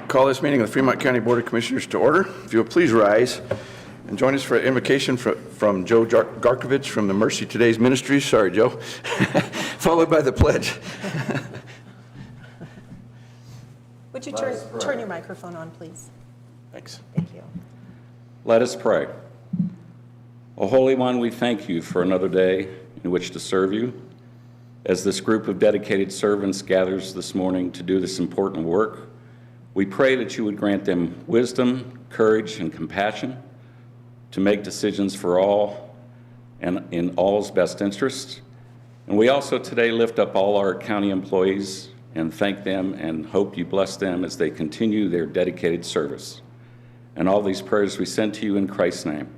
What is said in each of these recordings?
Call this meeting of the Fremont County Board of Commissioners to order. If you will please rise and join us for an invocation from Joe Garkovich from the Mercy Today's Ministries. Sorry, Joe. Followed by the pledge. Would you turn your microphone on, please? Thanks. Thank you. Let us pray. O Holy One, we thank you for another day in which to serve you. As this group of dedicated servants gathers this morning to do this important work, we pray that you would grant them wisdom, courage, and compassion to make decisions for all and in all's best interest. And we also today lift up all our county employees and thank them and hope you bless them as they continue their dedicated service. And all these prayers we send to you in Christ's name.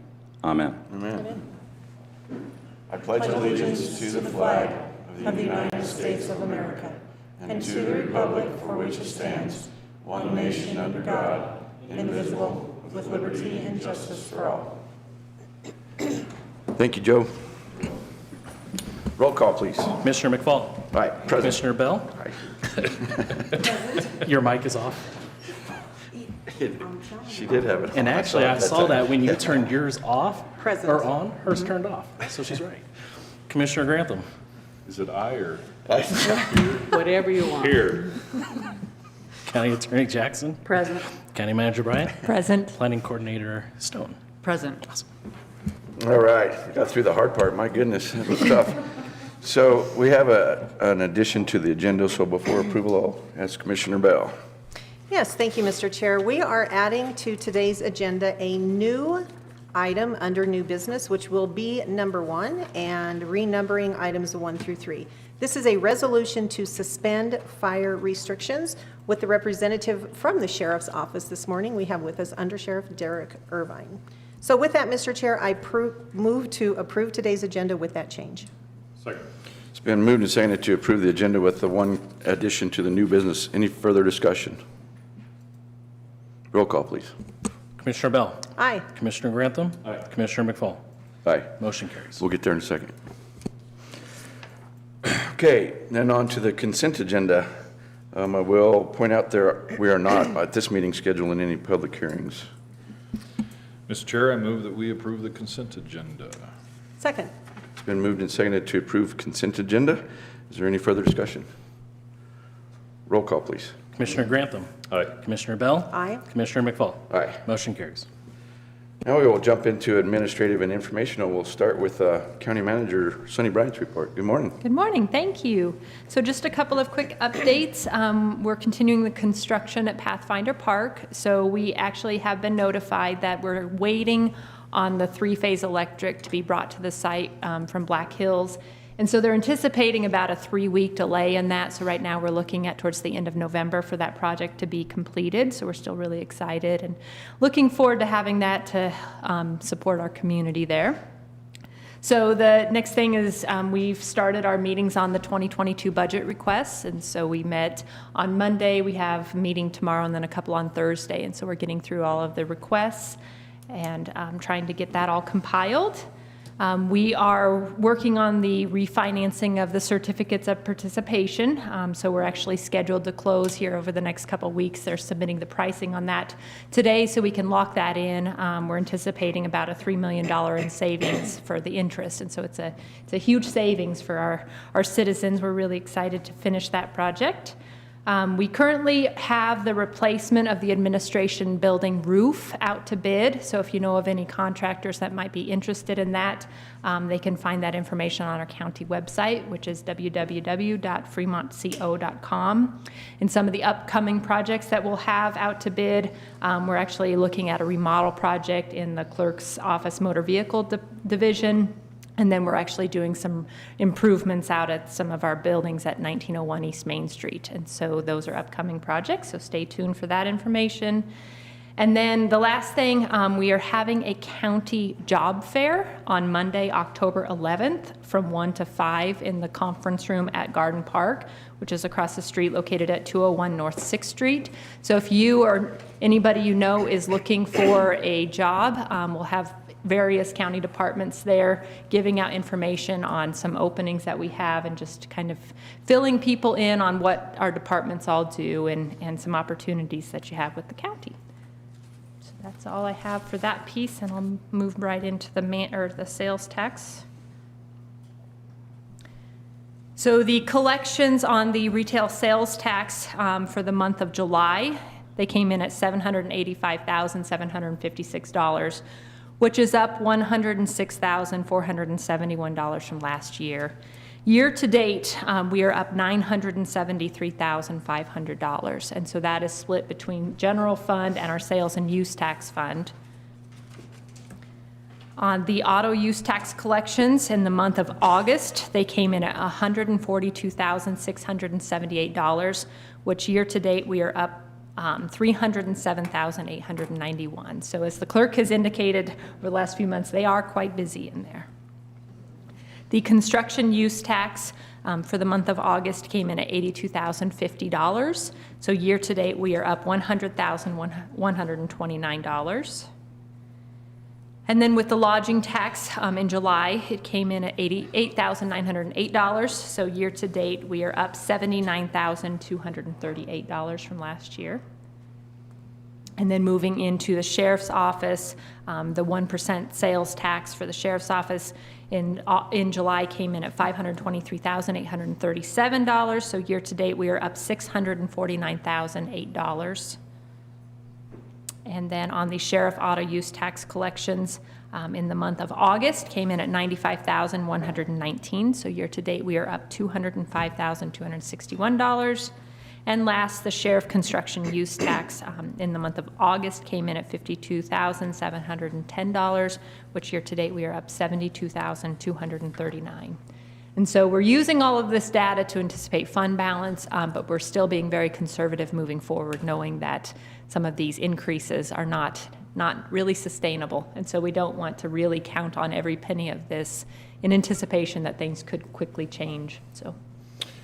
Amen. Amen. I pledge allegiance to the flag of the United States of America and to the republic for which it stands, one nation under God, indivisible, with liberty and justice for all. Thank you, Joe. Roll call, please. Commissioner McFall. Aye. Present. Commissioner Bell. Aye. Your mic is off. She did have it. And actually, I saw that when you turned yours off Present. or on, hers turned off. So she's right. Commissioner Grantham. Is it I or Whatever you want. here? County Attorney Jackson. Present. County Manager Bryant. Present. Planning Coordinator Stone. Present. Awesome. All right, we got through the hard part. My goodness, that was tough. So we have an addition to the agenda, so before approval, I'll ask Commissioner Bell. Yes, thank you, Mr. Chair. We are adding to today's agenda a new item under new business, which will be number 1, and renumbering items 1 through 3. This is a resolution to suspend fire restrictions. With the representative from the Sheriff's Office this morning, we have with us Under Sheriff Derek Irvine. So with that, Mr. Chair, I move to approve today's agenda with that change. Second. It's been moved and seconded to approve the agenda with the one addition to the new business. Any further discussion? Roll call, please. Commissioner Bell. Aye. Commissioner Grantham. Aye. Commissioner McFall. Aye. Motion carries. We'll get there in a second. Okay, then on to the consent agenda. I will point out we are not at this meeting scheduling any public hearings. Mr. Chair, I move that we approve the consent agenda. Second. It's been moved and seconded to approve consent agenda. Is there any further discussion? Roll call, please. Commissioner Grantham. Aye. Commissioner Bell. Aye. Commissioner McFall. Aye. Motion carries. Now we will jump into administrative and informational. We'll start with County Manager Sonny Bryant's report. Good morning. Good morning, thank you. So just a couple of quick updates. We're continuing the construction at Pathfinder Park. So we actually have been notified that we're waiting on the 3-phase electric to be brought to the site from Black Hills. And so they're anticipating about a 3-week delay in that. So right now we're looking at towards the end of November for that project to be completed. So we're still really excited and looking forward to having that to support our community there. So the next thing is we've started our meetings on the 2022 budget requests. And so we met on Monday, we have a meeting tomorrow and then a couple on Thursday. And so we're getting through all of the requests and trying to get that all compiled. We are working on the refinancing of the certificates of participation. So we're actually scheduled to close here over the next couple of weeks. They're submitting the pricing on that today so we can lock that in. We're anticipating about a $3 million in savings for the interest. And so it's a huge savings for our citizens. We're really excited to finish that project. We currently have the replacement of the administration building roof out to bid. So if you know of any contractors that might be interested in that, they can find that information on our county website, which is www.fremontco.com. And some of the upcoming projects that we'll have out to bid, we're actually looking at a remodel project in the clerk's office motor vehicle division. And then we're actually doing some improvements out at some of our buildings at 1901 East Main Street. And so those are upcoming projects, so stay tuned for that information. And then the last thing, we are having a county job fair on Monday, October 11th from 1 to 5 in the conference room at Garden Park, which is across the street located at 201 North 6th Street. So if you or anybody you know is looking for a job, we'll have various county departments there, giving out information on some openings that we have and just kind of filling people in on what our departments all do and some opportunities that you have with the county. So that's all I have for that piece, and I'll move right into the sales tax. So the collections on the retail sales tax for the month of July, they came in at $785,756, which is up $106,471 from last year. Year to date, we are up $973,500, and so that is split between general fund and our sales and use tax fund. On the auto use tax collections in the month of August, they came in at $142,678, which year to date we are up $307,891. So as the clerk has indicated over the last few months, they are quite busy in there. The construction use tax for the month of August came in at $82,050. So year to date we are up $100,129. And then with the lodging tax in July, it came in at $88,908. So year to date, we are up $79,238 from last year. And then moving into the sheriff's office, the 1% sales tax for the sheriff's office in July came in at $523,837. So year to date, we are up $649,008. And then on the sheriff auto use tax collections in the month of August came in at $95,119. So year to date, we are up $205,261. And last, the sheriff construction use tax in the month of August came in at $52,710, which year to date, we are up $72,239. And so we're using all of this data to anticipate fund balance, but we're still being very conservative moving forward, knowing that some of these increases are not really sustainable. And so we don't want to really count on every penny of this in anticipation that things could quickly change. So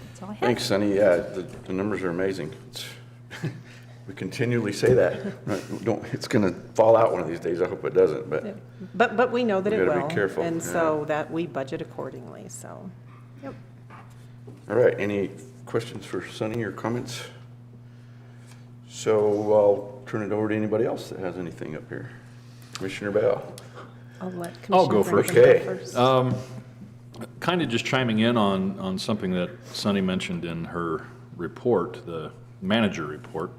that's all I have. Thanks, Sunny. Yeah, the numbers are amazing. We continually say that. It's going to fall out one of these days. I hope it doesn't. But we know that it We gotta will. be careful, And yeah. so that we budget accordingly, so. Yep. All right. Any questions for Sunny or comments? So I'll turn it over to anybody else that has anything up here. Commissioner Bell. I'll let I'll go Commissioner first. Franklin go Kind of just chiming in on something that Sunny mentioned in her report, the manager report.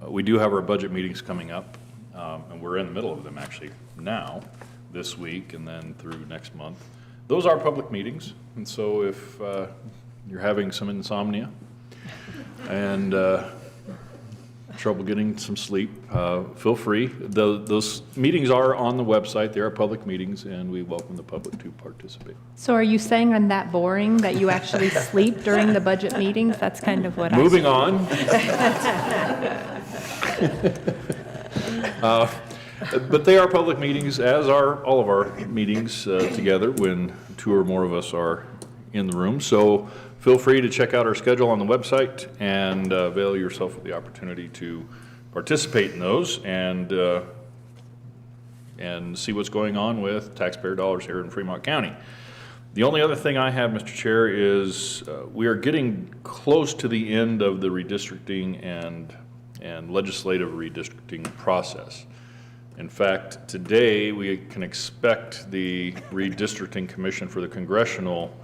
We do have our budget meetings coming up, and we're in the middle of them actually now, this week, and then through next month. Those are public meetings, and so if you're having some insomnia and trouble getting some sleep, feel free. Those meetings are on the website. They are public meetings, and we welcome the public to participate. So are you saying I'm that boring that you actually sleep during the budget meetings? That's kind of what Moving on. But they are public meetings, as are all of our meetings together when two or more of us are in the room. So feel free to check out our schedule on the website and avail yourself of the opportunity to participate in those and see what's going on with taxpayer dollars here in Fremont County. The only other thing I have, Mr. Chair, is we are getting close to the end of the redistricting and legislative redistricting process. In fact, today we can expect the redistricting commission for the congressional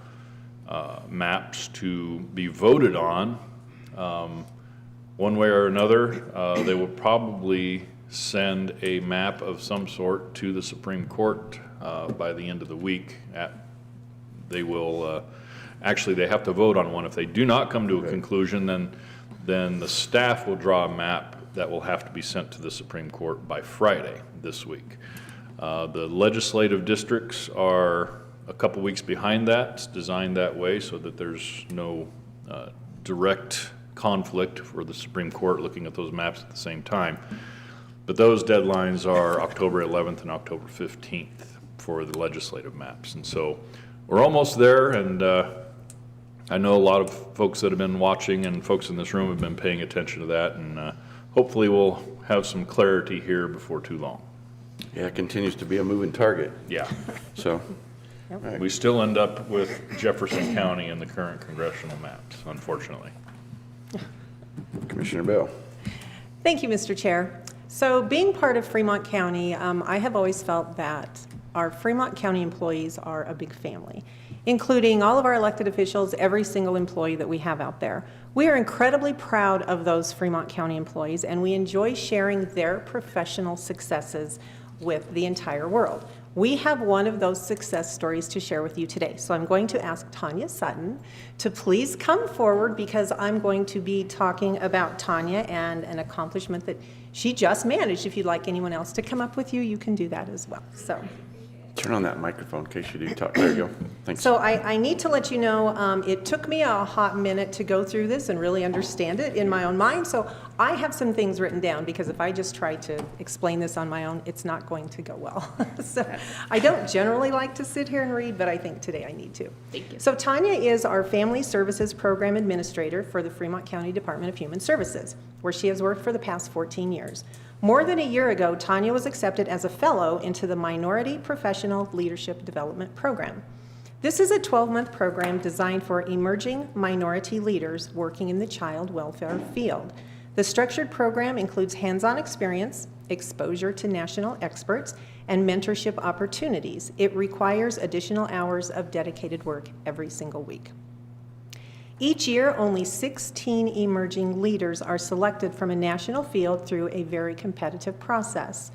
maps to be voted on one way or another. They will probably send a map of some sort to the Supreme Court by the end of the week. They will actually, they have to vote on one. If they do not come to a conclusion, then the staff will draw a map that will have to be sent to the Supreme Court by Friday this week. The legislative districts are a couple weeks behind that. It's designed that way so that there's no direct conflict for the Supreme Court looking at those maps at the same time. But those deadlines are October 11th and October 15th for the legislative maps. And so we're almost there, and I know a lot of folks that have been watching and folks in this room have been paying attention to that, and hopefully we'll have some clarity here before too long. Yeah, it continues to be a moving target, Yeah. so. We still end up with Jefferson County in the current congressional maps, unfortunately. Commissioner Bell. Thank you, Mr. Chair. So being part of Fremont County, I have always felt that our Fremont County employees are a big family, including all of our elected officials, every single employee that we have out there. We are incredibly proud of those Fremont County employees, and we enjoy sharing their professional successes with the entire world. We have one of those success stories to share with you today. So I'm going to ask Tanya Sutton to please come forward, because I'm going to be talking about Tanya and an accomplishment that she just managed. If you'd like anyone else to come up with you, you can do that as well. So. Turn on that microphone in case you do talk. There you go. Thanks. So I need to let you know, it took me a hot minute to go through this and really understand it in my own mind. So I have some things written down, because if I just try to explain this on my own, it's not going to go well. So I don't generally like to sit here and read, but I think today I need to. Thank you. So Tanya is our Family Services Program Administrator for the Fremont County Department of Human Services, where she has worked for the past 14 years. More than a year ago, Tanya was accepted as a fellow into the Minority Professional Leadership Development Program. This is a 12-month program designed for emerging minority leaders working in the child welfare field. The structured program includes hands-on experience, exposure to national experts, and mentorship opportunities. It requires additional hours of dedicated work every single week. Each year, only 16 emerging leaders are selected from a national field through a very competitive process.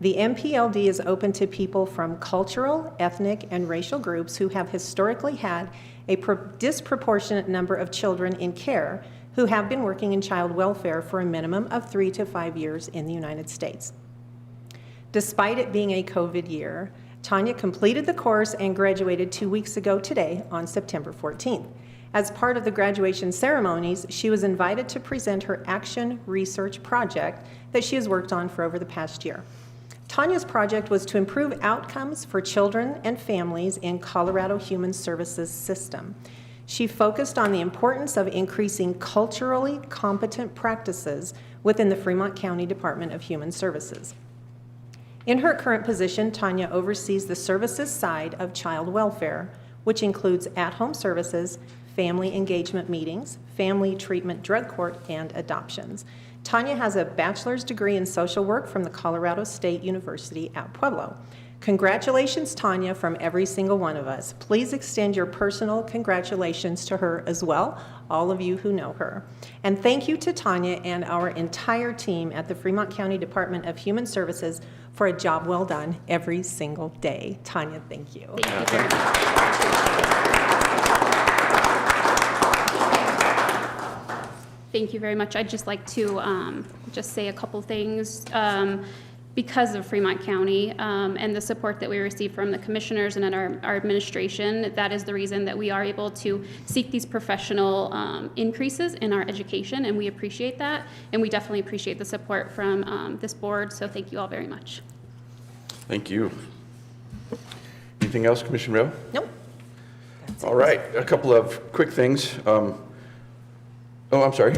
The MPLD is open to people from cultural, ethnic, and racial groups who have historically had a disproportionate number of children in care who have been working in child welfare for a minimum of 3 to 5 years in the United States. Despite it being a COVID year, Tanya completed the course and graduated 2 weeks ago today on September 14th. As part of the graduation ceremonies, she was invited to present her action research project that she has worked on for over the past year. Tanya's project was to improve outcomes for children and families in Colorado Human Services system. She focused on the importance of increasing culturally competent practices within the Fremont County Department of Human Services. In her current position, Tanya oversees the services side of child welfare, which includes at-home services, family engagement meetings, family treatment drug court, and adoptions. Tanya has a bachelor's degree in social work from the Colorado State University at Pueblo. Congratulations, Tanya, from every single one of us. Please extend your personal congratulations to her as well, all of you who know her. And thank you to Tanya and our entire team at the Fremont County Department of Human Services for a job well done every single day. Tanya, thank you. Thank you very much. Thank you very much. I'd just like to just say a couple things. Because of Fremont County and the support that we receive from the commissioners and our administration, that is the reason that we are able to seek these professional increases in our education, and we appreciate that. And we definitely appreciate the support from this board, so thank you all very much. Thank you. Anything else, Commissioner Rowe? Nope. All right, a couple of quick things. Oh, I'm sorry.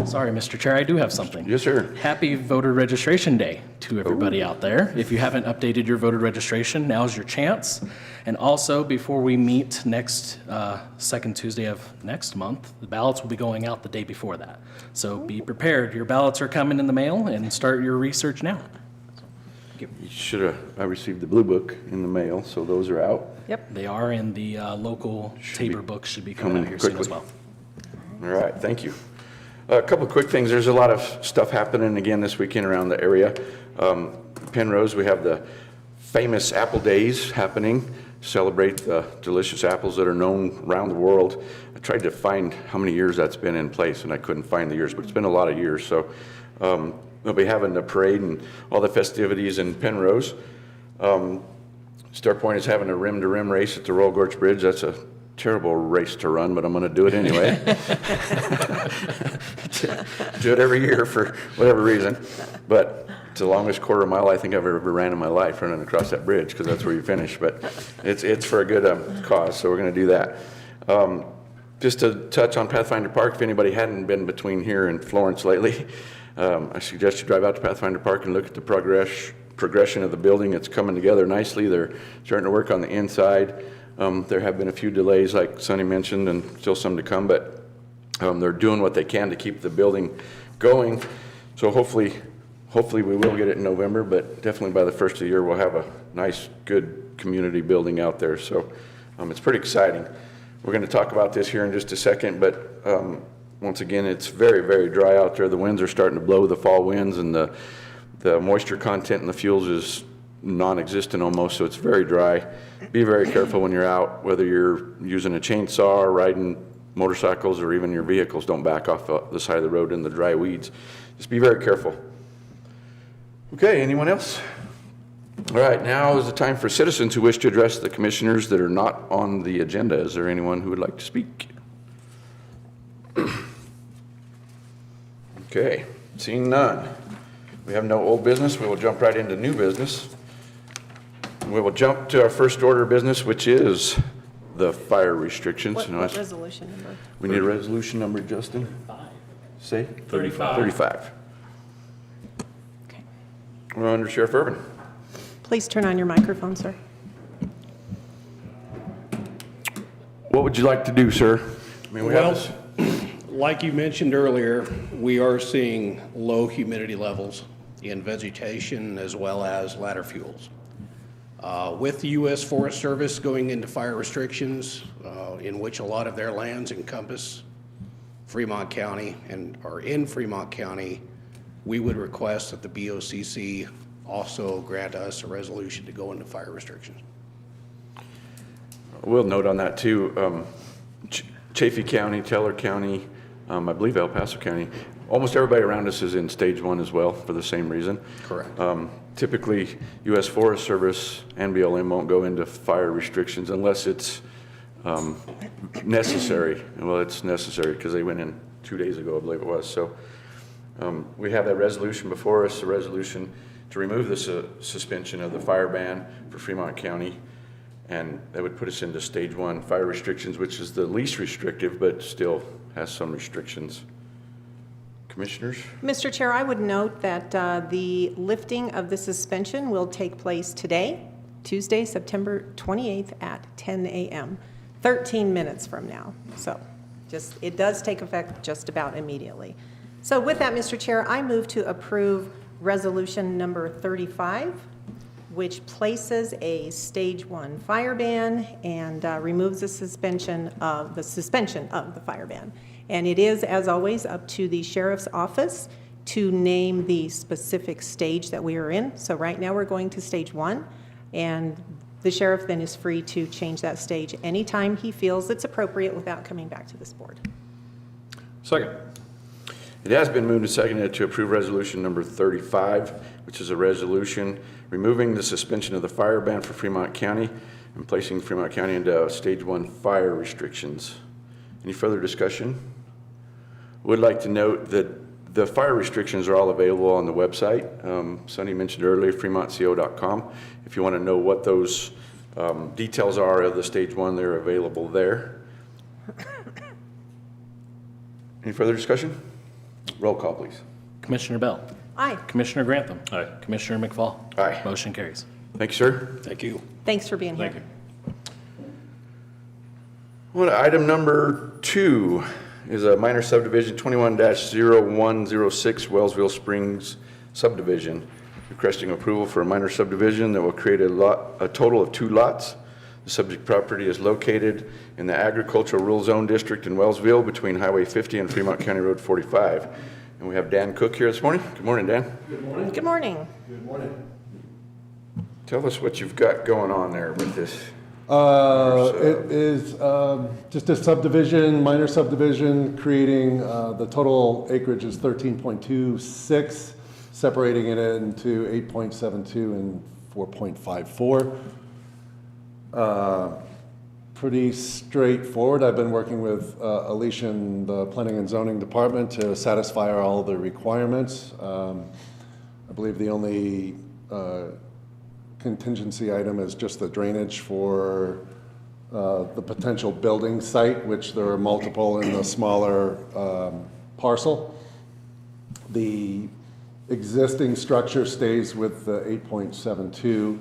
Sorry, Mr. Chair, I do have something. Yes, sir. Happy Voter Registration Day to everybody out there. If you haven't updated your voter registration, now's your chance. And also, before we meet next, second Tuesday of next month, the ballots will be going out the day before that. So be prepared. Your ballots are coming in the mail, and start your research now. You should have, I received the blue book in the mail, so those are out. Yep. They are in the local Tabor books, should be coming coming out here soon as quickly. well. All right, thank you. A couple of quick things. There's a lot of stuff happening again this weekend around the area. Penrose, we have the famous Apple Days happening. Celebrate the delicious apples that are known around the world. I tried to find how many years that's been in place, and I couldn't find the years, but it's been a lot of years. So they'll be having the parade and all the festivities in Penrose. Star Point is having a rim-to-rim race at the Royal Gorge Bridge. That's a terrible race to run, but I'm going to do it anyway. Do it every year for whatever reason. But it's the longest quarter mile I think I've ever ran in my life, running across that bridge, because that's where you finish. But it's for a good cause, so we're going to do that. Just to touch on Pathfinder Park, if anybody hadn't been between here and Florence lately, I suggest you drive out to Pathfinder Park and look at the progress progression of the building. It's coming together nicely. They're starting to work on the inside. There have been a few delays, like Sonny mentioned, and still some to come, but they're doing what they can to keep the building going. So hopefully we will get it in November, but definitely by the first of the year, we'll have a nice, good community building out there. So it's pretty exciting. We're going to talk about this here in just a second, but once again, it's very, very dry out there. The winds are starting to blow, the fall winds, and the moisture content in the fuels is non-existent almost, so it's very dry. Be very careful when you're out, whether you're using a chainsaw or riding motorcycles or even your vehicles. Don't back off the side of the road in the dry weeds. Just be very careful. Okay, anyone else? All right, now is the time for citizens who wish to address the commissioners that are not on the agenda. Is there anyone who would like to speak? Okay, seeing none. We have no old business. We will jump right into new business. We will jump to our first order of business, which is the fire restrictions. What resolution number? We need a resolution number, Justin? 35. Say? 35. 35. Okay. We're under Sheriff Irvin. Please turn on your microphone, sir. What would you like to do, sir? I mean, we have this. Like you mentioned earlier, we are seeing low humidity levels in vegetation as well as ladder fuels. With the U.S. Forest Service going into fire restrictions, in which a lot of their lands encompass Fremont County and are in Fremont County, we would request that the BOCC also grant us a resolution to go into fire restrictions. We'll note on that too. Chaffee County, Teller County, I believe El Paso County, almost everybody around us is in stage 1 as well for the same reason. Correct. Typically, U.S. Forest Service and BLM won't go into fire restrictions unless it's necessary. Well, it's necessary because they went in 2 days ago, I believe it was. So we have that resolution before us, a resolution to remove the suspension of the fire ban for Fremont County. And that would put us into stage 1 fire restrictions, which is the least restrictive, but still has some restrictions. Commissioners? Mr. Chair, I would note that the lifting of the suspension will take place today, Tuesday, September 28th at 10 a.m., 13 minutes from now. So it does take effect just about immediately. So with that, Mr. Chair, I move to approve resolution number 35, which places a stage 1 fire ban and removes the suspension of the fire ban. And it is, as always, up to the sheriff's office to name the specific stage that we are in. So right now we're going to stage 1, and the sheriff then is free to change that stage anytime he feels it's appropriate without coming back to this board. Second. It has been moved and seconded to approve resolution number 35, which is a resolution removing the suspension of the fire ban for Fremont County and placing Fremont County into stage 1 fire restrictions. Any further discussion? Would like to note that the fire restrictions are all available on the website. Sonny mentioned earlier, fremontco.com. If you want to know what those details are of the stage 1, they're available there. Any further discussion? Roll call, please. Commissioner Bell. Aye. Commissioner Grantham. Aye. Commissioner McFall. Aye. Motion carries. Thank you, sir. Thank you. Thanks for being here. Thank you. Well, item number 2 is a minor subdivision 21-0106 Wellsville Springs subdivision, requesting approval for a minor subdivision that will create a total of 2 lots. The subject property is located in the agricultural rural zone district in Wellsville between Highway 50 and Fremont County Road 45. And we have Dan Cook here this morning. Good morning, Dan. Good morning. Good morning. Tell us what you've got going on there with this. It is just a subdivision, minor subdivision, creating, the total acreage is 13.26, separating it into 8.72 and 4.54. Pretty straightforward. I've been working with Alicia in the Planning and Zoning Department to satisfy all the requirements. I believe the only contingency item is just the drainage for the potential building site, which there are multiple in the smaller parcel. The existing structure stays with the 8.72.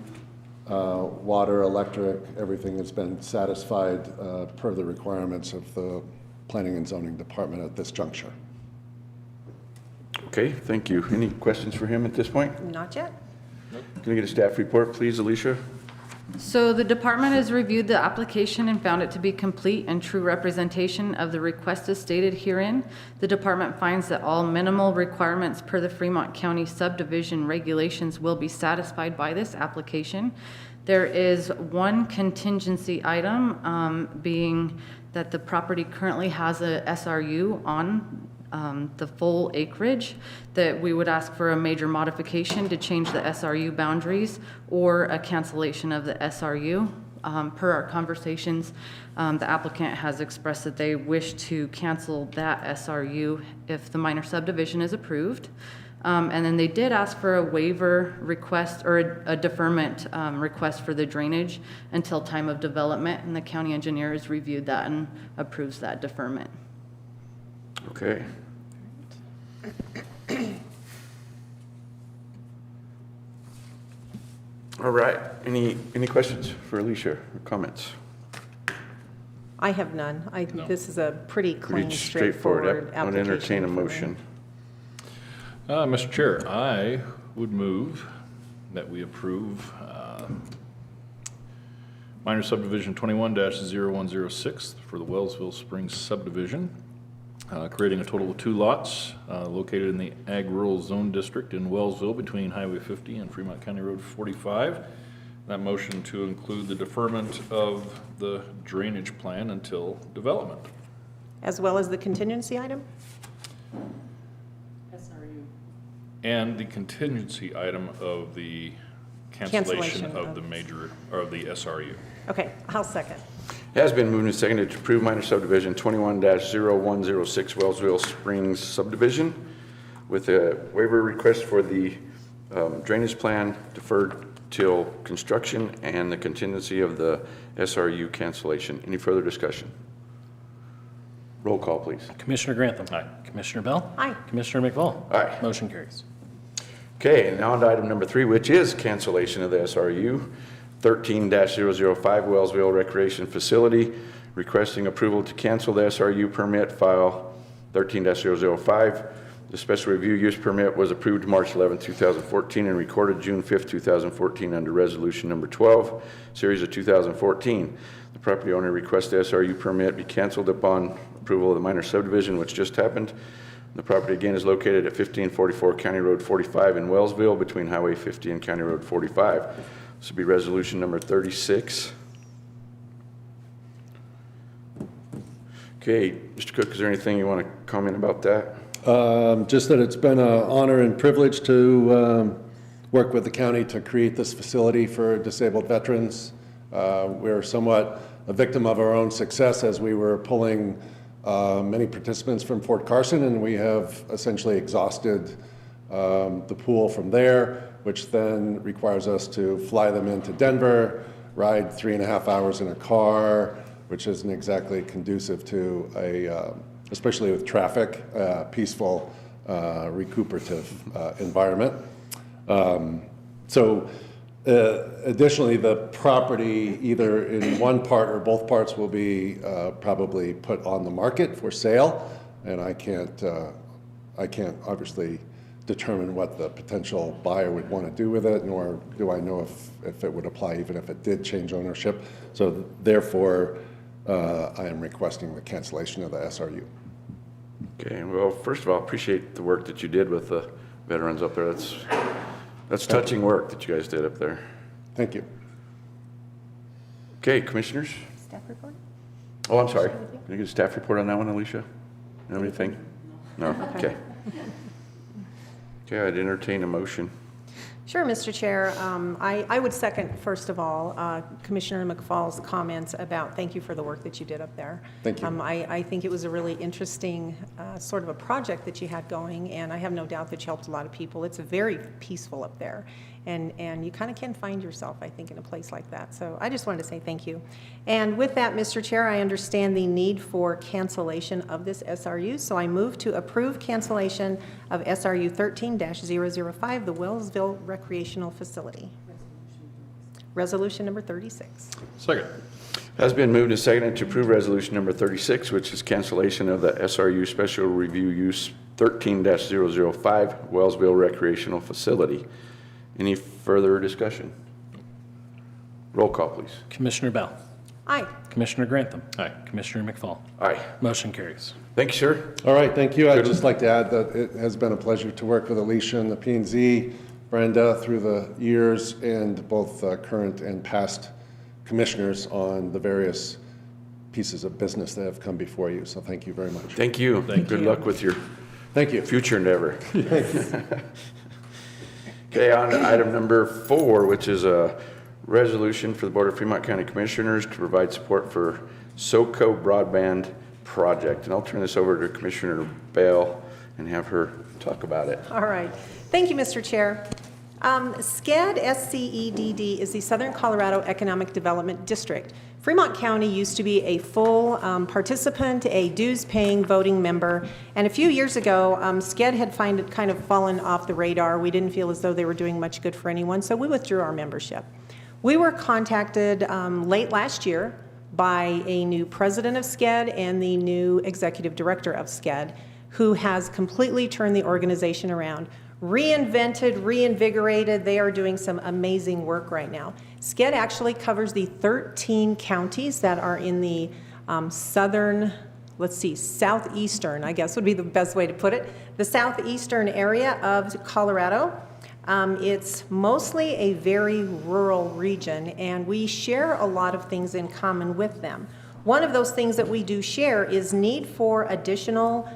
Water, electric, everything has been satisfied per the requirements of the Planning and Zoning Department at this juncture. Okay, thank you. Any questions for him at this point? Not yet. Can I get a staff report, please, Alicia? So the department has reviewed the application and found it to be complete and true representation of the request as stated herein. The department finds that all minimal requirements per the Fremont County subdivision regulations will be satisfied by this application. There is one contingency item, being that the property currently has a SRU on the full acreage, that we would ask for a major modification to change the SRU boundaries or a cancellation of the SRU. Per our conversations, the applicant has expressed that they wish to cancel that SRU if the minor subdivision is approved. And then they did ask for a waiver request or a deferment request for the drainage until time of development, and the county engineer has reviewed that and approves that deferment. Okay. All right. Any questions for Alicia or comments? I have none. This is a pretty clean, Pretty straightforward I would application. entertain a for me. motion. Mr. Chair, I would move that we approve minor subdivision 21-0106 for the Wellsville Springs subdivision, creating a total of 2 lots located in the Ag Rural Zone District in Wellsville between Highway 50 and Fremont County Road 45. That motion to include the deferment of the drainage plan until development. As well as the contingency item? SRU. And the contingency item of the cancellation of the major, or the SRU. Okay, I'll second. It has been moved and seconded to approve minor subdivision 21-0106 Wellsville Springs subdivision with a waiver request for the drainage plan deferred till construction and the contingency of the SRU cancellation. Any further discussion? Roll call, please. Commissioner Grantham. Aye. Commissioner Bell. Aye. Commissioner McFall. Aye. Motion carries. Okay, and now on to item number 3, which is cancellation of the SRU 13-005 Wellsville Recreation Facility, requesting approval to cancel the SRU permit file 13-005. The special review use permit was approved March 11, 2014 and recorded June 5, 2014 under resolution number 12, series of 2014. The property owner requests the SRU permit be canceled upon approval of the minor subdivision, which just happened. The property again is located at 1544 County Road 45 in Wellsville between Highway 50 and County Road 45. This will be resolution number 36. Okay, Mr. Cook, is there anything you want to comment about that? Just that it's been an honor and privilege to work with the county to create this facility for disabled veterans. We're somewhat a victim of our own success as we were pulling many participants from Fort Carson, and we have essentially exhausted the pool from there, which then requires us to fly them into Denver, ride 3.5 hours in a car, which isn't exactly conducive to a, especially with traffic, peaceful, recuperative environment. Additionally, the property, either in one part or both parts, will be probably put on the market for sale, and I can't obviously determine what the potential buyer would want to do with it, nor do I know if it would apply even if it did change ownership. So therefore, I am requesting the cancellation of the SRU. Okay, well, first of all, appreciate the work that you did with the veterans up there. That's touching work that you guys did up there. Thank you. Okay, commissioners? Staff report? Oh, I'm sorry. Can you get a staff report on that one, Alicia? You have anything? No? Okay. Okay, I'd entertain a motion. Sure, Mr. Chair. I would second, first of all, Commissioner McFall's comments about thank you for the work that you did up there. Thank you. I think it was a really interesting sort of a project that you had going, and I have no doubt that you helped a lot of people. It's very peaceful up there. And you kind of can find yourself, I think, in a place like that. So I just wanted to say thank you. And with that, Mr. Chair, I understand the need for cancellation of this SRU, so I move to approve cancellation of SRU 13-005, the Wellsville Recreational Facility. Resolution number 36. Second. Has been moved and seconded to approve resolution number 36, which is cancellation of the SRU Special Review Use 13-005 Wellsville Recreational Facility. Any further discussion? Roll call, please. Commissioner Bell. Aye. Commissioner Grantham. Aye. Commissioner McFall. Aye. Motion carries. Thank you, sir. All right, thank you. I'd just like to add that it has been a pleasure to work with Alicia and the P&Z, Brenda, through the years, and both current and past commissioners on the various pieces of business that have come before you. So thank you very much. Thank you. Good luck with your Thank you. future endeavor. Okay, on to item number 4, which is a resolution for the Board of Fremont County Commissioners to provide support for SoCo Broadband project. And I'll turn this over to Commissioner Bell and have her talk about it. All right. Thank you, Mr. Chair. SCAD, SCEDD, is the Southern Colorado Economic Development District. Fremont County used to be a full participant, a dues-paying voting member, and a few years ago, SCAD had kind of fallen off the radar. We didn't feel as though they were doing much good for anyone, so we withdrew our membership. We were contacted late last year by a new president of SCAD and the new executive director of SCAD, who has completely turned the organization around. Reinvented, reinvigorated. They are doing some amazing work right now. SCAD actually covers the 13 counties that are in the southeastern, I guess would be the best way to put it, the southeastern area of Colorado. It's mostly a very rural region, and we share a lot of things in common with them. One of those things that we do share is need for additional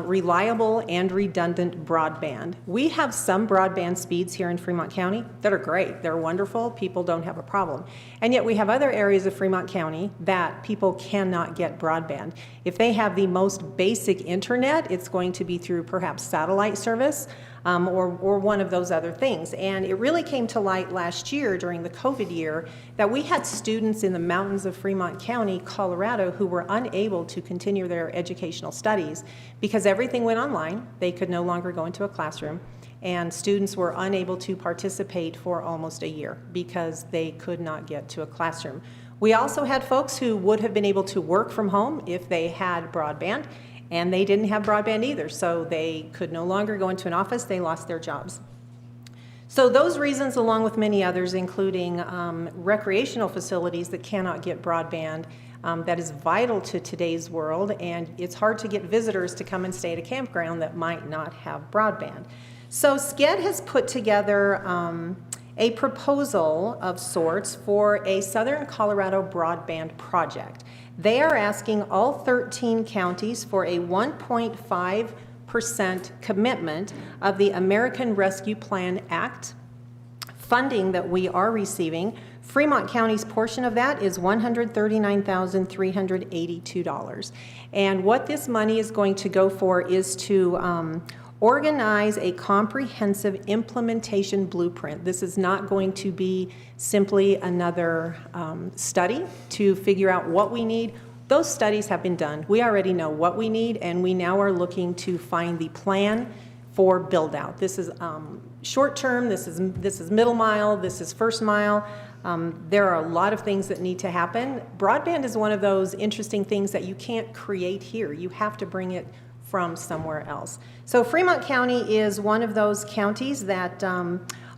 reliable and redundant broadband. We have some broadband speeds here in Fremont County that are great. They're wonderful. People don't have a problem. And yet we have other areas of Fremont County that people cannot get broadband. If they have the most basic internet, it's going to be through perhaps satellite service or one of those other things. And it really came to light last year during the COVID year that we had students in the mountains of Fremont County, Colorado, who were unable to continue their educational studies because everything went online. They could no longer go into a classroom, and students were unable to participate for almost a year because they could not get to a classroom. We also had folks who would have been able to work from home if they had broadband, and they didn't have broadband either, so they could no longer go into an office. They lost their jobs. So those reasons, along with many others, including recreational facilities that cannot get broadband, that is vital to today's world, and it's hard to get visitors to come and stay at a campground that might not have broadband. So SCAD has put together a proposal of sorts for a Southern Colorado broadband project. They are asking all 13 counties for a 1.5% commitment of the American Rescue Plan Act funding that we are receiving. Fremont County's portion of that is $139,382. And what this money is going to go for is to organize a comprehensive implementation blueprint. This is not going to be simply another study to figure out what we need. Those studies have been done. We already know what we need, and we now are looking to find the plan for build out. This is short term, this is middle mile, this is first mile. There are a lot of things that need to happen. Broadband is one of those interesting things that you can't create here. You have to bring it from somewhere else. So Fremont County is one of those counties that,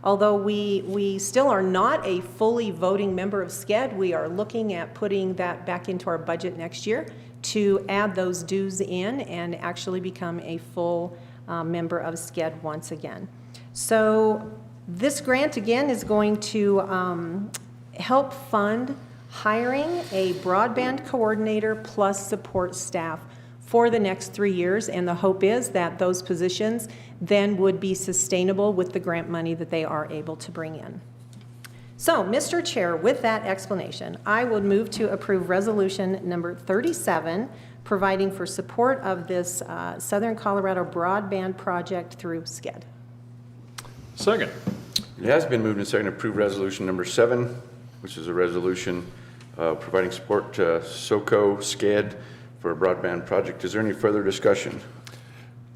although we still are not a fully voting member of SCAD, we are looking at putting that back into our budget next year to add those dues in and actually become a full member of SCAD once again. So this grant, again, is going to help fund hiring a broadband coordinator plus support staff for the next 3 years, and the hope is that those positions then would be sustainable with the grant money that they are able to bring in. So, Mr. Chair, with that explanation, I would move to approve resolution number 37, providing for support of this Southern Colorado broadband project through SCAD. Second. It has been moved and seconded to approve resolution number 7, which is a resolution providing support to SOCO SCAD for a broadband project. Is there any further discussion?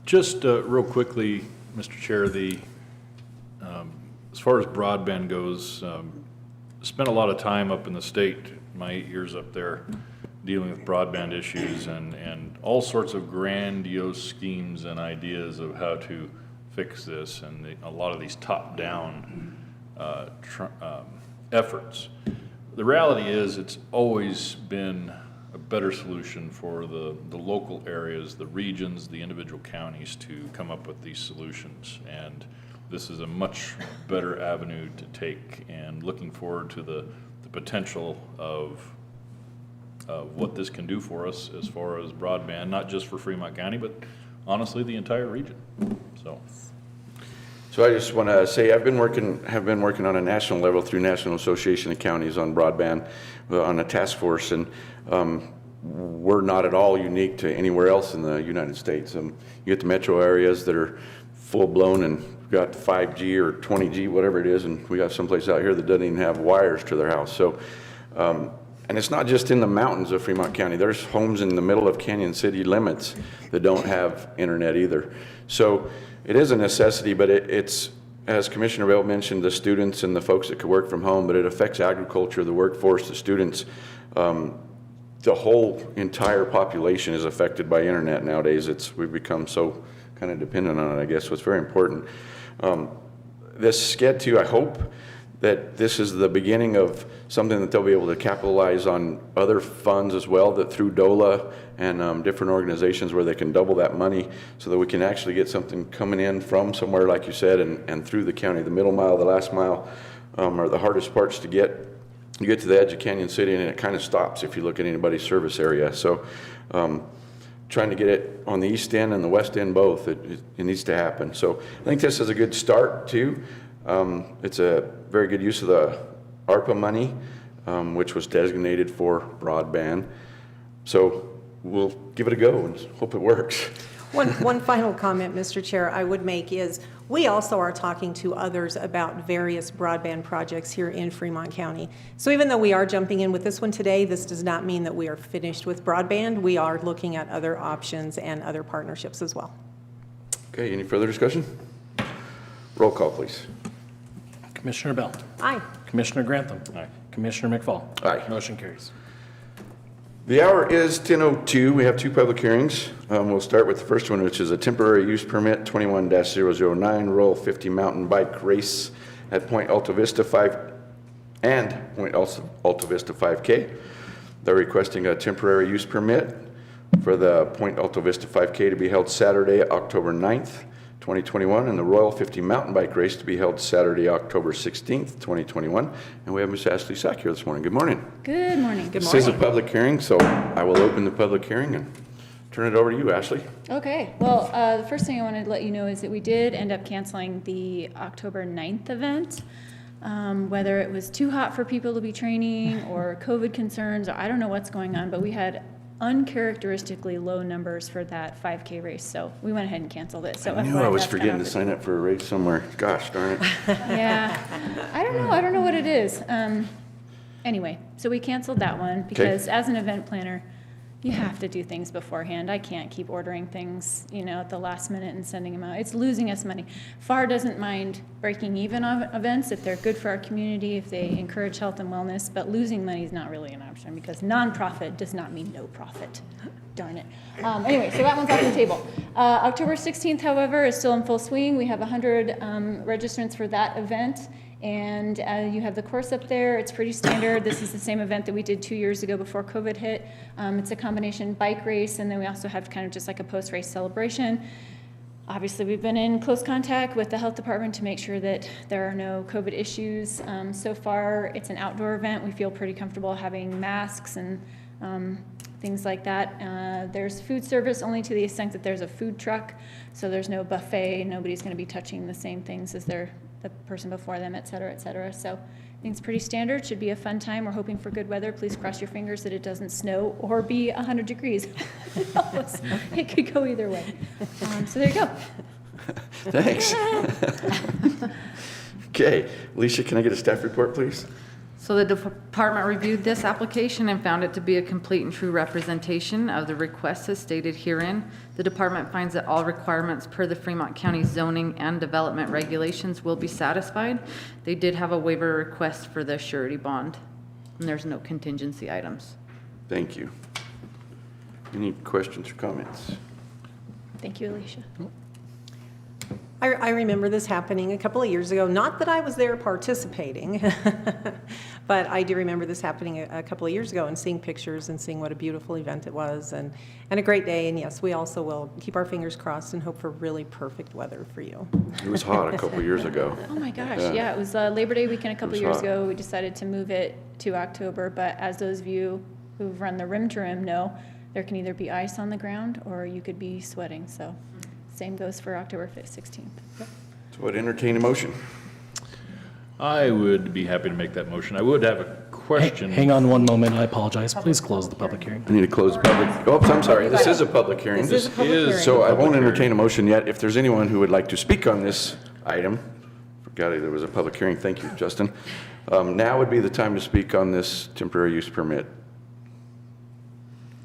Just real quickly, Mr. Chair, as far as broadband goes, spent a lot of time up in the state, my 8 years up there, dealing with broadband issues and all sorts of grandiose schemes and ideas of how to fix this, and a lot of these top-down efforts. The reality is it's always been a better solution for the local areas, the regions, the individual counties to come up with these solutions. And this is a much better avenue to take, and looking forward to the potential of what this can do for us as far as broadband, not just for Fremont County, but honestly the entire region. So I just want to say have been working on a national level through National Association of Counties on broadband on a task force, and we're not at all unique to anywhere else in the United States. You get the metro areas that are full blown and got 5G or 20G, whatever it is, and we got someplace out here that doesn't even have wires to their house. So, and it's not just in the mountains of Fremont County. There's homes in the middle of Canyon City limits that don't have internet either. So it is a necessity, but it's, as Commissioner Bell mentioned, the students and the folks that could work from home, but it affects agriculture, the workforce, the students. The whole entire population is affected by internet nowadays. We've become so kind of dependent on it, I guess, so it's very important. This SCAD too, I hope that this is the beginning of something that they'll be able to capitalize on other funds as well, that through DOLA and different organizations where they can double that money so that we can actually get something coming in from somewhere, like you said, and through the county. The middle mile, the last mile are the hardest parts to get. You get to the edge of Canyon City and it kind of stops if you look at anybody's service area. So trying to get it on the east end and the west end both, it needs to happen. So I think this is a good start too. It's a very good use of the ARPA money, which was designated for broadband. So we'll give it a go and hope it works. One final comment, Mr. Chair, I would make is we also are talking to others about various broadband projects here in Fremont County. So even though we are jumping in with this one today, this does not mean that we are finished with broadband. We are looking at other options and other partnerships as well. Okay, any further discussion? Roll call, please. Commissioner Bell. Aye. Commissioner Grantham. Aye. Commissioner McFall. Aye. Motion carries. The hour is 10:02. We have two public hearings. We'll start with the first one, which is a temporary use permit 21-009 Royal 50 mountain bike race at Point Alta Vista 5 and Point Alta Vista 5K. They're requesting a temporary use permit for the Point Alta Vista 5K to be held Saturday, October 9th, 2021, and the Royal 50 mountain bike race to be held Saturday, October 16th, 2021. And we have Ms. Ashley Sack here this morning. Good morning. Good morning. Good This is a morning. public hearing, so I will open the public hearing and turn it over to you, Ashley. Okay, well, the first thing I wanted to let you know is that we did end up canceling the October 9th event. Whether it was too hot for people to be training or COVID concerns, or I don't know what's going on, but we had uncharacteristically low numbers for that 5K race, so we went ahead and canceled it. So I knew I was forgetting to sign up for a race somewhere. Gosh darn it. Yeah, I don't know what it is. Anyway, so we canceled that one because as an event planner, you have to do things beforehand. I can't keep ordering things, at the last minute and sending them out. It's losing us money. FAR doesn't mind breaking even on events if they're good for our community, if they encourage health and wellness, but losing money is not really an option because nonprofit does not mean no profit. Darn it. Anyway, so that one's off the table. October 16th, however, is still in full swing. We have 100 registrants for that event. And you have the course up there. It's pretty standard. This is the same event that we did 2 years ago before COVID hit. It's a combination bike race, and then we also have kind of just like a post-race celebration. Obviously, we've been in close contact with the health department to make sure that there are no COVID issues. So far, it's an outdoor event. We feel pretty comfortable having masks and things like that. There's food service only to the extent that there's a food truck, so there's no buffet. Nobody's going to be touching the same things as the person before them, et cetera, et cetera. So I think it's pretty standard. Should be a fun time. We're hoping for good weather. Please cross your fingers that it doesn't snow or be 100 degrees. It could go either way. So there you go. Thanks. Okay, Alicia, can I get a staff report, please? So the department reviewed this application and found it to be a complete and true representation of the requests as stated herein. The department finds that all requirements per the Fremont County zoning and development regulations will be satisfied. They did have a waiver request for the surety bond, and there's no contingency items. Thank you. Any questions or comments? Thank you, Alicia. I remember this happening a couple of years ago. Not that I was there participating, but I do remember this happening a couple of years ago and seeing pictures and seeing what a beautiful event it was and a great day. And yes, we also will keep our fingers crossed and hope for really perfect weather for you. It was hot a couple years ago. Oh my gosh, Yeah. yeah, it was Labor Day weekend a couple was years hot. ago. We decided to move it to October, but as those of you who've run the rim to rim know, there can either be ice on the ground or you could be sweating. So same goes for October 5th, 16th. So I'd entertain a motion. I would be happy to make that motion. I would have a question. Hang on one moment, I apologize. Please close the public hearing. I need to close the public, oh, I'm sorry, this is a public hearing. This is a public hearing. So I won't entertain a motion yet. If there's anyone who would like to speak on this item, forgot there was a public hearing, thank you, Justin. Now would be the time to speak on this temporary use permit.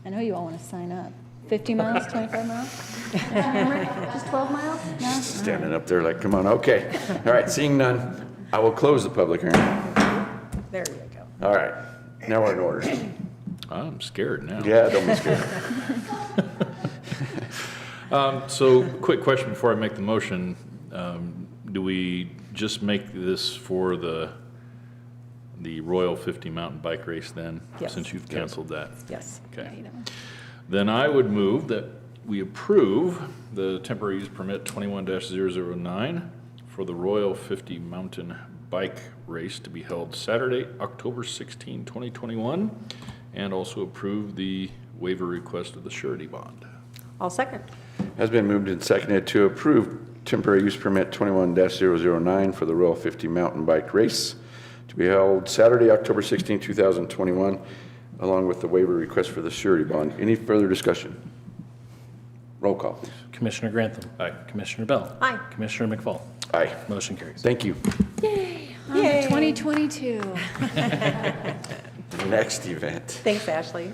I know you all want to sign up. 50 miles, 25 miles? Just 12 miles? No? Standing up there like, come on, okay. All right, seeing none, I will close the public hearing. There you go. All right, now we're in order. I'm scared now. Yeah, don't be scared. So, quick question before I make the motion. Do we just make this for the Royal 50 mountain bike race then? Yes. Since you've canceled that? Yes. Okay. Then I would move that we approve the temporary use permit 21-009 for the Royal 50 mountain bike race to be held Saturday, October 16, 2021, and also approve the waiver request of the surety bond. I'll second. Has been moved and seconded to approve temporary use permit 21-009 for the Royal 50 mountain bike race to be held Saturday, October 16, 2021, along with the waiver request for the surety bond. Any further discussion? Roll call, please. Commissioner Grantham. Aye. Commissioner Bell. Aye. Commissioner McFall. Aye. Motion carries. Thank you. Yay! Yay. 2022. Next event. Thanks, Ashley.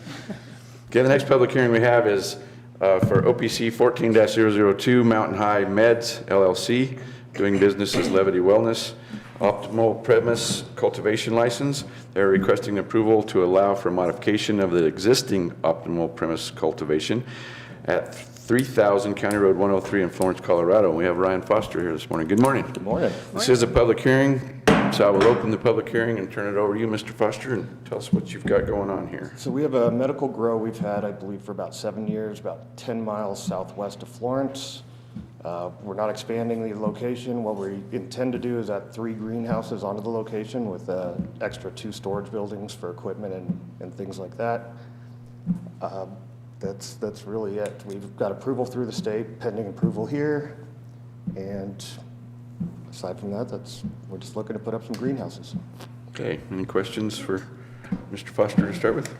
Okay, the next public hearing we have is for OPC 14-002 Mountain High Meds LLC, doing business as Levity Wellness, optimal premise cultivation license. They're requesting approval to allow for modification of the existing optimal premise cultivation at 3000 County Road 103 in Florence, Colorado. We have Ryan Foster here this morning. Good morning. Good morning. This is a public hearing, so I will open the public hearing and turn it over to you, Mr. Foster, and tell us what you've got going on here. So we have a medical grow we've had, I believe, for about 7 years, about 10 miles southwest of Florence. We're not expanding the location. What we intend to do is add 3 greenhouses onto the location with extra 2 storage buildings for equipment and things like that. That's really it. We've got approval through the state, pending approval here, and aside from that, we're just looking to put up some greenhouses. Okay, any questions for Mr. Foster to start with?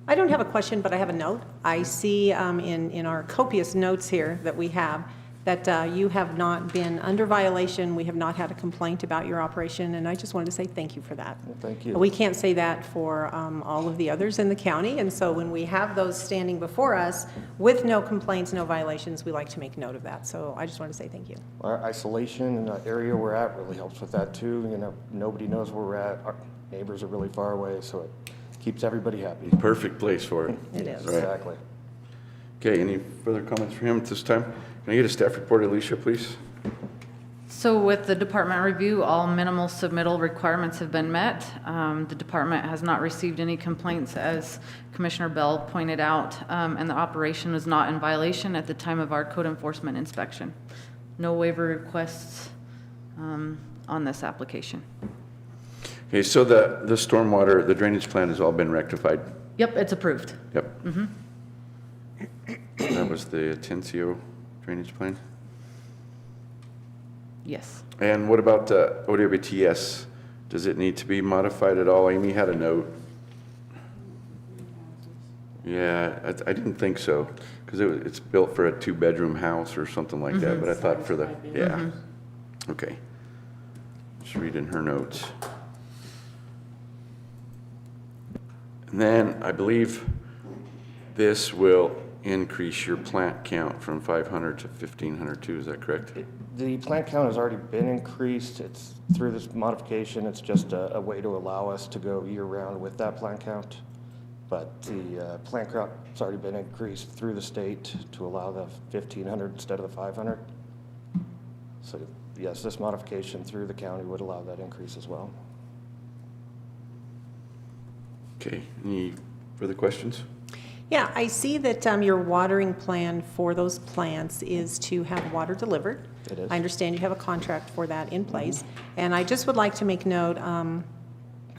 I don't have a question, but I have a note. I see in our copious notes here that we have that you have not been under violation. We have not had a complaint about your operation, and I just wanted to say thank you for that. Well, thank you. We can't say that for all of the others in the county, and so when we have those standing before us with no complaints, no violations, we like to make note of that. So I just want to say thank you. Our isolation and the area we're at really helps with that too. You know, nobody knows where we're at. Our neighbors are really far away, so it keeps everybody happy. Perfect place for it. It is. Right. Exactly. Okay, any further comments from him at this time? Can I get a staff report, Alicia, please? So with the department review, all minimal submittal requirements have been met. The department has not received any complaints, as Commissioner Bell pointed out, and the operation was not in violation at the time of our code enforcement inspection. No waiver requests on this application. Okay, so the stormwater, the drainage plan has all been rectified? Yep, it's approved. Yep. Mm-hmm. That was the Atencio drainage plan? Yes. And what about the OWTS? Does it need to be modified at all? Amy had a note. Yeah, I didn't think so, because it's built for a 2-bedroom house or something like that, but I thought for the, yeah. Okay. Just reading her notes. And then I believe this will increase your plant count from 500 to 1,500 too, is that correct? The plant count has already been increased. It's through this modification, it's just a way to allow us to go year-round with that plant count. But the plant count's already been increased through the state to allow the 1,500 instead of the 500. So yes, this modification through the county would allow that increase as well. Okay, any further questions? Yeah, I see that your watering plan for those plants is to have water delivered. It is. I understand you have a contract for that in place. And I just would like to make note and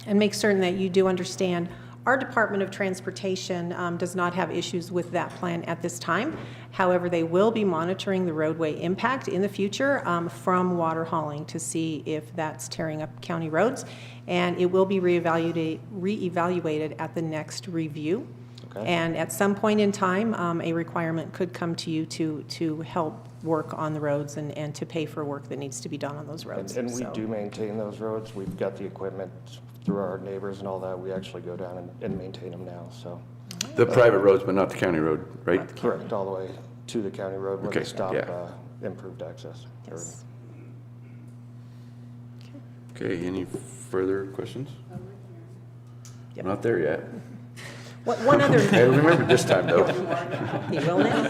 make certain that you do understand our Department of Transportation does not have issues with that plan at this time. However, they will be monitoring the roadway impact in the future from water hauling to see if that's tearing up county roads. And it will be reevaluated at the next review. Okay. And at some point in time, a requirement could come to you to help work on the roads and to pay for work that needs to be done on those roads. And we So- do maintain those roads. We've got the equipment through our neighbors and all that. We actually go down and maintain them now, so. The private roads, but not the county road, right? Correct, all the way to the county road where Okay, they stop yeah. improved access. Yes. Okay, any further questions? Yep. Not there yet. One other. I remember this time, though. He will now.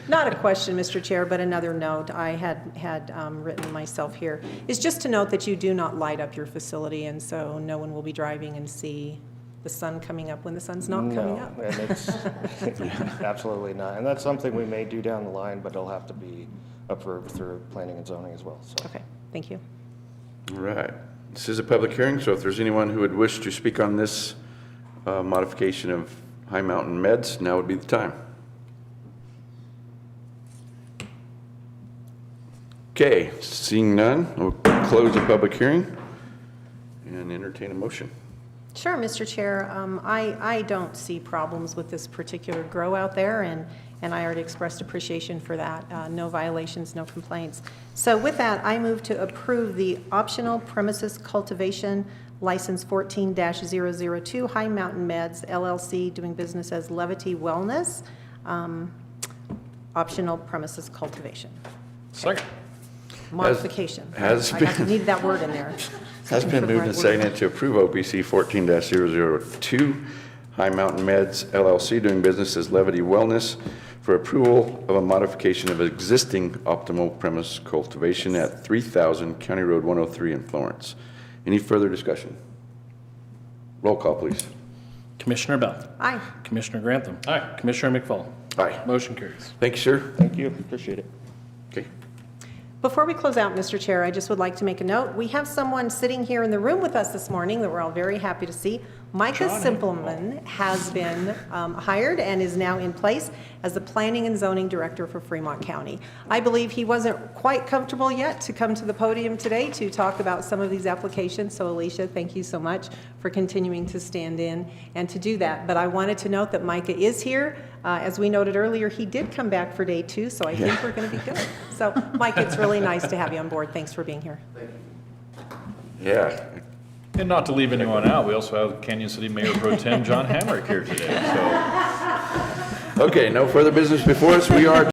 Not a question, Mr. Chair, but another note I had written myself here is just to note that you do not light up your facility, and so no one will be driving and see the sun coming up when the sun's not coming up. No, and it's absolutely not. And that's something we may do down the line, but it'll have to be approved through planning and zoning as well, so. Okay, thank you. All right. This is a public hearing, so if there's anyone who would wish to speak on this modification of High Mountain Meds, now would be the time. Okay, seeing none, we'll close the public hearing and entertain a motion. Sure, Mr. Chair. I don't see problems with this particular grow out there, and I already expressed appreciation for that. No violations, no complaints. So with that, I move to approve the optional premises cultivation license 14-002, High Mountain Meds LLC, doing business as Levity Wellness, optional premises cultivation. Second. Modification. has I been- needed that word in there. Has been moved and seconded to approve OPC 14-002, High Mountain Meds LLC, doing business as Levity Wellness, for approval of a modification of existing optimal premise cultivation at 3000 County Road 103 in Florence. Any further discussion? Roll call, please. Commissioner Bell. Aye. Commissioner Grantham. Aye. Commissioner McFall. Aye. Motion carries. Thank you, sir. Thank you, appreciate it. Okay. Before we close out, Mr. Chair, I just would like to make a note. We have someone sitting here in the room with us this morning that we're all very happy to see. Micah Simpleman has been hired and is now in place as the Planning and Zoning Director for Fremont County. I believe he wasn't quite comfortable yet to come to the podium today to talk about some of these applications. So Alicia, thank you so much for continuing to stand in and to do that. But I wanted to note that Micah is here. As we noted earlier, he did come back for day 2, so I think we're going to be good. So Mike, it's really nice to have you on board. Thanks for being here. Yeah. And not to leave anyone out, we also have Canyon City Mayor Pro Tem John Hamrick here today, so. Okay, no further business before us. We are